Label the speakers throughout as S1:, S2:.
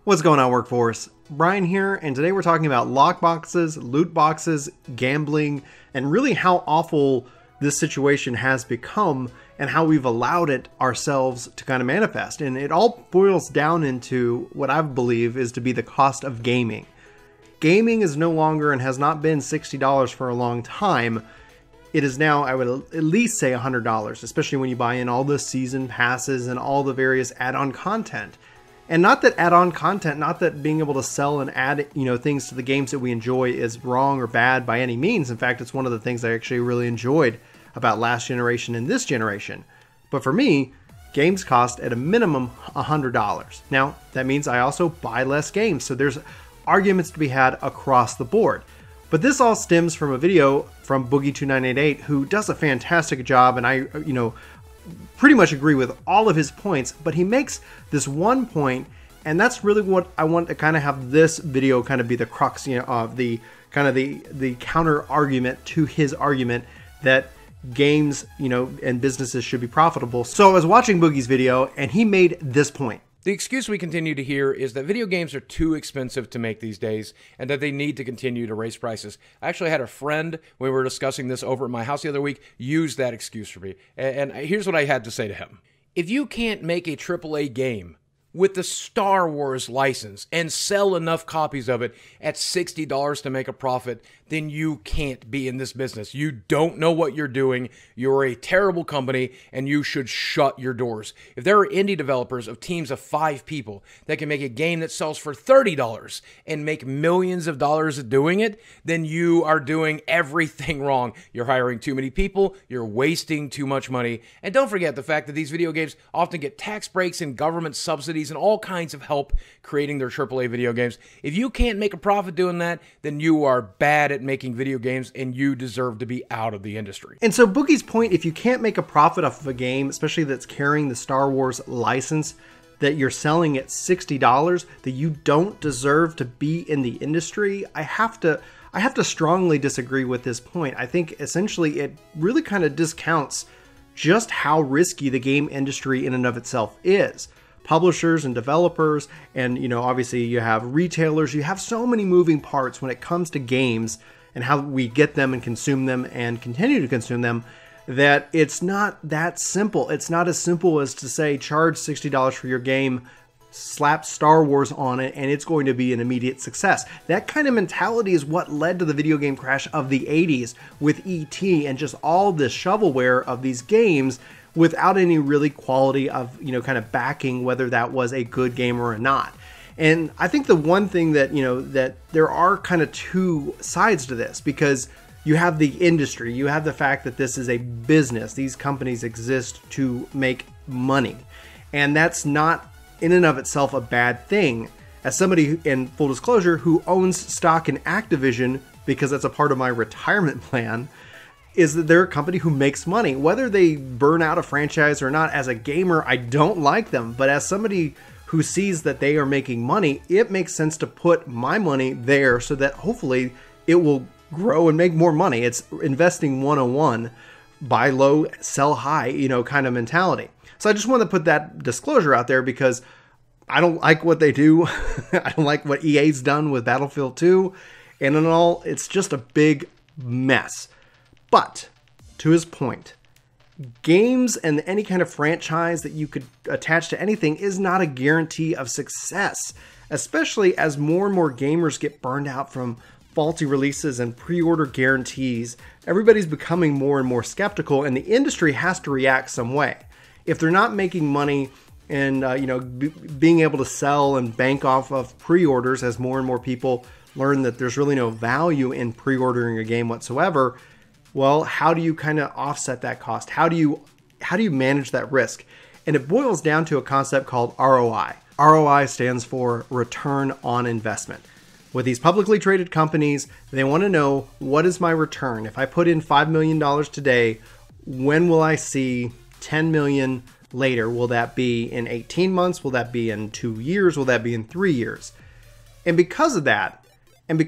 S1: What's going on, workforce? Brian here, and today we're talking about lock boxes, loot boxes, gambling, and really how awful this situation has become and how we've allowed it ourselves to kind of manifest. And it all boils down into what I believe is to be the cost of gaming. Gaming is no longer and has not been $60 for a long time. It is now, I would at least say $100, especially when you buy in all the season passes and all the various add-on content. And not that add-on content, not that being able to sell and add, things to the games that we enjoy is wrong or bad by any means. In fact, it's one of the things I actually really enjoyed about last generation and this generation. But for me, games cost at a minimum $100. Now, that means I also buy less games. So there's arguments to be had across the board. But this all stems from a video from Boogie2988, who does a fantastic job, and I, pretty much agree with all of his points, but he makes this one point, and that's really what I want to kind of have this video kind of be the crux, of the kind of the counter argument to his argument that games, and businesses should be profitable. So I was watching Boogie's video, and he made this point.
S2: The excuse we continue to hear is that video games are too expensive to make these days and that they need to continue to raise prices. I actually had a friend, when we were discussing this over at my house the other week, use that excuse for me. And here's what I had to say to him. If you can't make a AAA game with the Star Wars license and sell enough copies of it at $60 to make a profit, then you can't be in this business. You don't know what you're doing. You're a terrible company and you should shut your doors. If there are indie developers of teams of 5 people that can make a game that sells for $30 and make millions of dollars doing it, then you are doing everything wrong. You're hiring too many people. You're wasting too much money. And don't forget the fact that these video games often get tax breaks and government subsidies and all kinds of help creating their AAA video games. If you can't make a profit doing that, then you are bad at making video games and you deserve to be out of the industry.
S1: And so Boogie's point, if you can't make a profit off of a game, especially that's carrying the Star Wars license, that you're selling at $60, that you don't deserve to be in the industry, I have to strongly disagree with this point. I think essentially it really kind of discounts just how risky the game industry in and of itself is. Publishers and developers, and obviously you have retailers, you have so many moving parts when it comes to games and how we get them and consume them and continue to consume them, that it's not that simple. It's not as simple as to say charge $60 for your game, slap Star Wars on it, and it's going to be an immediate success. That kind of mentality is what led to the video game crash of the 80s with E.T. and just all this shovelware of these games without any really quality of, kind of backing whether that was a good game or not. And I think the one thing that, that there are kind of two sides to this, because you have the industry, you have the fact that this is a business. These companies exist to make money. And that's not in and of itself a bad thing. As somebody, in full disclosure, who owns stock in Activision, because that's a part of my retirement plan, is that they're a company who makes money. Whether they burn out a franchise or not, as a gamer, I don't like them. But as somebody who sees that they are making money, it makes sense to put my money there so that hopefully it will grow and make more money. It's investing 101, buy low, sell high, kind of mentality. So I just want to put that disclosure out there because I don't like what they do. I don't like what EA's done with Battlefield 2. And in all, it's just a big mess. But, to his point, games and any kind of franchise that you could attach to anything is not a guarantee of success, especially as more and more gamers get burned out from faulty releases and pre-order guarantees. Everybody's becoming more and more skeptical, and the industry has to react some way. If they're not making money and being able to sell and bank off of pre-orders as more and more people learn that there's really no value in pre-ordering a game whatsoever, well, how do you kind of offset that cost? How do you manage that risk? And it boils down to a concept called ROI. ROI stands for return on investment. With these publicly traded companies, they want to know, what is my return? If I put in $5 million today, when will I see $10 million later? Will that be in 18 months? Will that be in 2 years? Will that be in 3 years? And because of that, and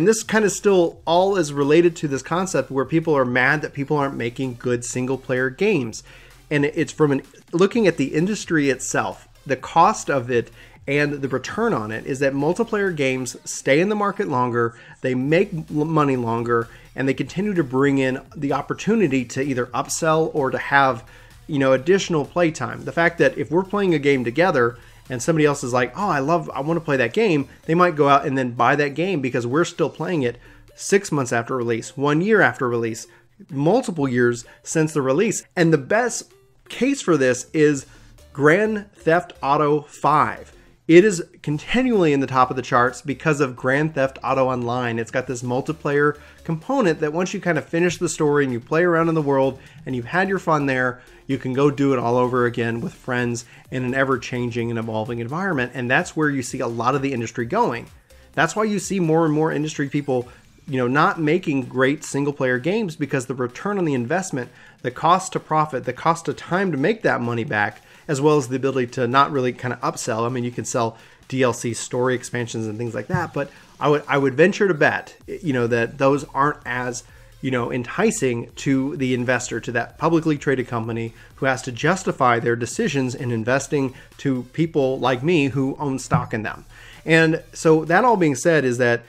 S1: this kind of still all is related to this concept where people are mad that people aren't making good single player games. And it's from looking at the industry itself, the cost of it, and the return on it is that multiplayer games stay in the market longer, they make money longer, and they continue to bring in the opportunity to either upsell or to have, additional playtime. The fact that if we're playing a game together and somebody else is like, oh, I want to play that game, they might go out and then buy that game because we're still playing it 6 months after release, 1 year after release, multiple years since the release. And the best case for this is Grand Theft Auto 5. It is continually in the top of the charts because of Grand Theft Auto Online. It's got this multiplayer component that once you kind of finish the story and you play around in the world and you've had your fun there, you can go do it all over again with friends in an ever-changing and evolving environment. And that's where you see a lot of the industry going. That's why you see more and more industry people, not making great single-player games, because the return on the investment, the cost to profit, the cost of time to make that money back, as well as the ability to not really kind of upsell. I mean, you can sell DLC story expansions and things like that, but I would venture to bet, that those aren't as, enticing to the investor, to that publicly traded company who has to justify their decisions in investing to people like me who own stock in them. And so that all being said is that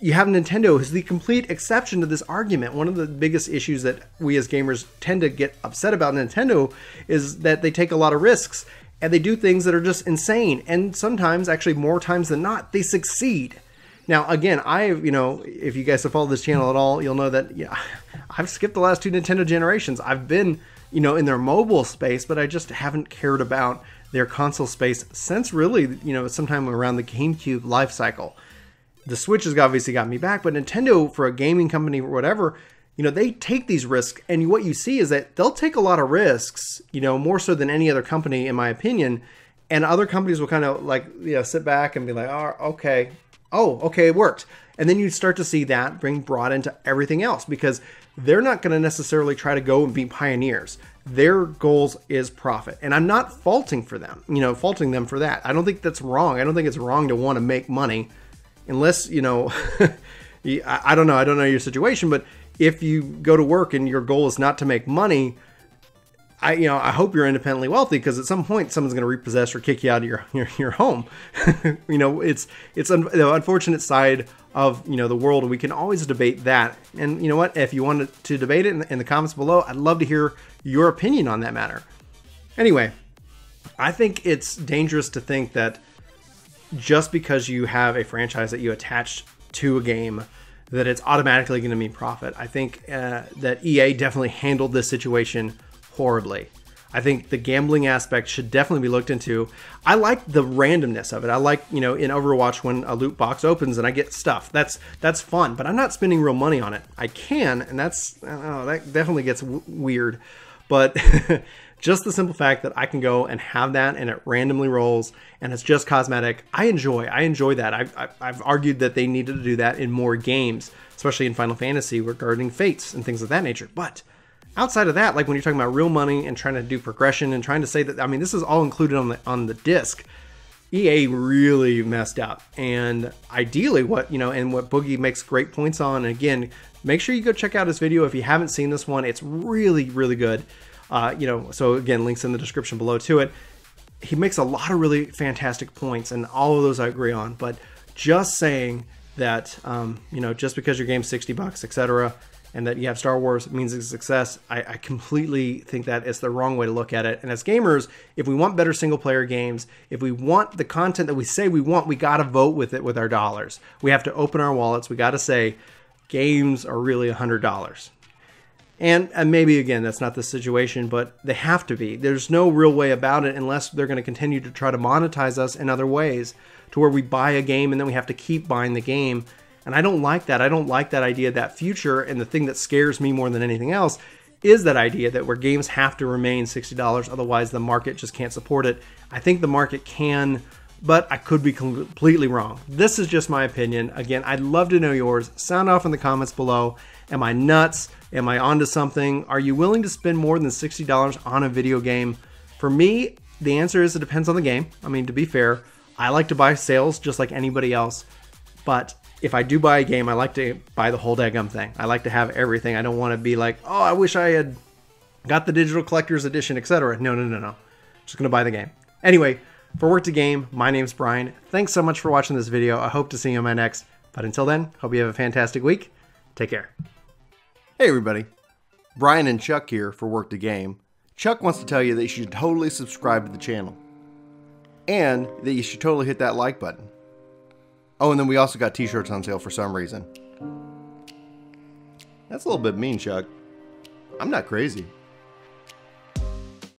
S1: you have Nintendo, who's the complete exception to this argument. One of the biggest issues that we as gamers tend to get upset about Nintendo is that they take a lot of risks and they do things that are just insane. And sometimes, actually more times than not, they succeed. Now, again, if you guys have followed this channel at all, you'll know that I've skipped the last 2 Nintendo generations. I've been, in their mobile space, but I just haven't cared about their console space since really, sometime around the GameCube life cycle. The Switch has obviously got me back, but Nintendo, for a gaming company or whatever, they take these risks, and what you see is that they'll take a lot of risks, more so than any other company, in my opinion, and other companies will kind of sit back and be like, oh, okay, it worked. And then you start to see that being brought into everything else, because they're not going to necessarily try to go and be pioneers. Their goals is profit. And I'm not faulting them for that. I don't think that's wrong. I don't think it's wrong to want to make money. Unless, I don't know your situation, but if you go to work and your goal is not to make money, I hope you're independently wealthy, because at some point someone's going to repossess or kick you out of your home. It's the unfortunate side of, the world, and we can always debate that. And you know what? If you wanted to debate it in the comments below, I'd love to hear your opinion on that matter. Anyway, I think it's dangerous to think that just because you have a franchise that you attach to a game, that it's automatically going to mean profit. I think that EA definitely handled this situation horribly. I think the gambling aspect should definitely be looked into. I like the randomness of it. I like, in Overwatch when a loot box opens and I get stuff. That's fun, but I'm not spending real money on it. I can, and that definitely gets weird. But just the simple fact that I can go and have that and it randomly rolls and it's just cosmetic, I enjoy that. I've argued that they needed to do that in more games, especially in Final Fantasy regarding fates and things of that nature. But outside of that, like when you're talking about real money and trying to do progression and trying to say that, this is all included on the disc, EA really messed up. And ideally what Boogie makes great points on, and again, make sure you go check out his video if you haven't seen this one. It's really, really good. So again, links in the description below to it. He makes a lot of really fantastic points, and all of those I agree on. But just saying that, just because your game's $60, etc., and that you have Star Wars means it's a success, I completely think that it's the wrong way to look at it. And as gamers, if we want better single-player games, if we want the content that we say we want, we got to vote with it with our dollars. We have to open our wallets. We got to say, games are really $100. And maybe, again, that's not the situation, but they have to be. There's no real way about it unless they're going to continue to try to monetize us in other ways, to where we buy a game and then we have to keep buying the game. And I don't like that. I don't like that idea, that future. And the thing that scares me more than anything else is that idea that where games have to remain $60, otherwise the market just can't support it. I think the market can, but I could be completely wrong. This is just my opinion. Again, I'd love to know yours. Sound off in the comments below. Am I nuts? Am I onto something? Are you willing to spend more than $60 on a video game? For me, the answer is it depends on the game. To be fair, I like to buy sales just like anybody else. But if I do buy a game, I like to buy the whole daggum thing. I like to have everything. I don't want to be like, oh, I wish I had got the digital collector's edition, etc. No. Just going to buy the game. Anyway, For Work to Game, my name's Brian. Thanks so much for watching this video. I hope to see you in my next. But until then, hope you have a fantastic week. Take care.
S3: Hey everybody, Brian and Chuck here for Work to Game. Chuck wants to tell you that you should totally subscribe to the channel. And that you should totally hit that like button. Oh, and then we also got t-shirts on sale for some reason. That's a little bit mean, Chuck. I'm not crazy.